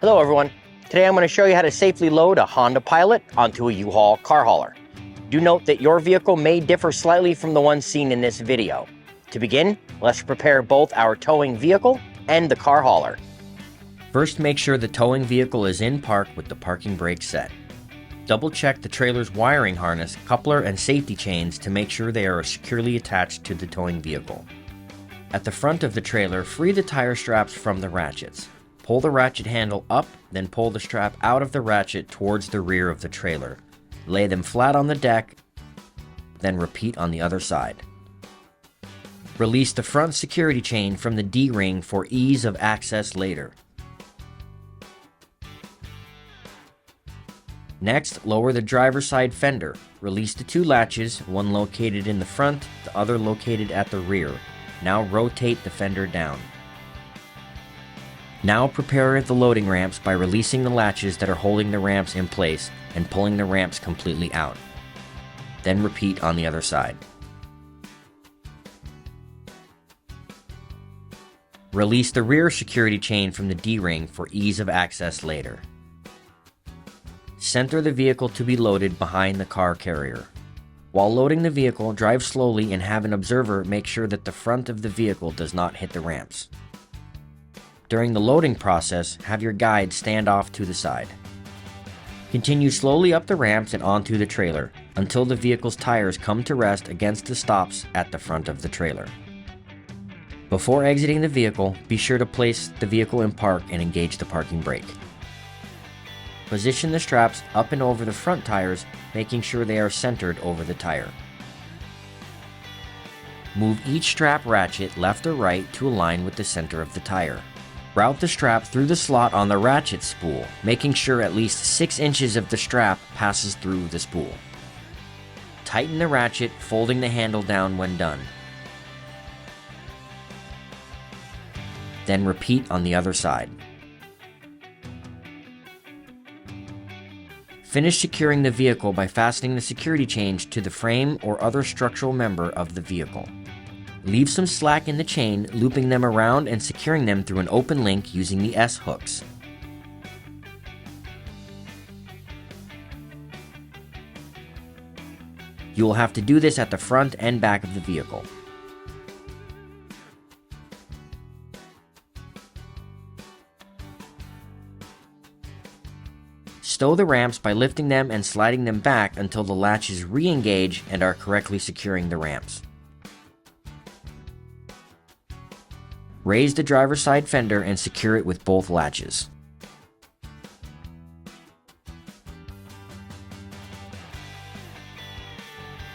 Hello everyone. Today I'm going to show you how to safely load a Honda Pilot onto a U-Haul car hauler. Do note that your vehicle may differ slightly from the one seen in this video. To begin, let's prepare both our towing vehicle and the car hauler. First, make sure the towing vehicle is in park with the parking brake set. Double check the trailer's wiring harness, coupler, and safety chains to make sure they are securely attached to the towing vehicle. At the front of the trailer, free the tire straps from the ratchets. Pull the ratchet handle up, then pull the strap out of the ratchet towards the rear of the trailer. Lay them flat on the deck, then repeat on the other side. Release the front security chain from the D-ring for ease of access later. Next, lower the driver's side fender. Release the two latches, one located in the front, the other located at the rear. Now rotate the fender down. Now prepare the loading ramps by releasing the latches that are holding the ramps in place and pulling the ramps completely out. Then repeat on the other side. Release the rear security chain from the D-ring for ease of access later. Center the vehicle to be loaded behind the car carrier. While loading the vehicle, drive slowly and have an observer make sure that the front of the vehicle does not hit the ramps. During the loading process, have your guide stand off to the side. Continue slowly up the ramps and onto the trailer until the vehicle's tires come to rest against the stops at the front of the trailer. Before exiting the vehicle, be sure to place the vehicle in park and engage the parking brake. Position the straps up and over the front tires, making sure they are centered over the tire. Move each strap ratchet left or right to align with the center of the tire. Route the strap through the slot on the ratchet spool, making sure at least 6 inches of the strap passes through the spool. Tighten the ratchet, folding the handle down when done. Then repeat on the other side. Finish securing the vehicle by fastening the security chains to the frame or other structural member of the vehicle. Leave some slack in the chain, looping them around and securing them through an open link using the S-hooks. You will have to do this at the front and back of the vehicle. Stow the ramps by lifting them and sliding them back until the latches re-engage and are correctly securing the ramps. Raise the driver's side fender and secure it with both latches.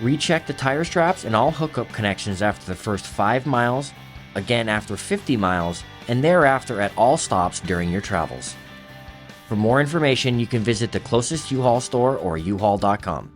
Recheck the tire straps and all hookup connections after the first 5 miles, again after 50 miles, and thereafter at all stops during your travels. For more information, you can visit the closest U-Haul store or uhaul.com.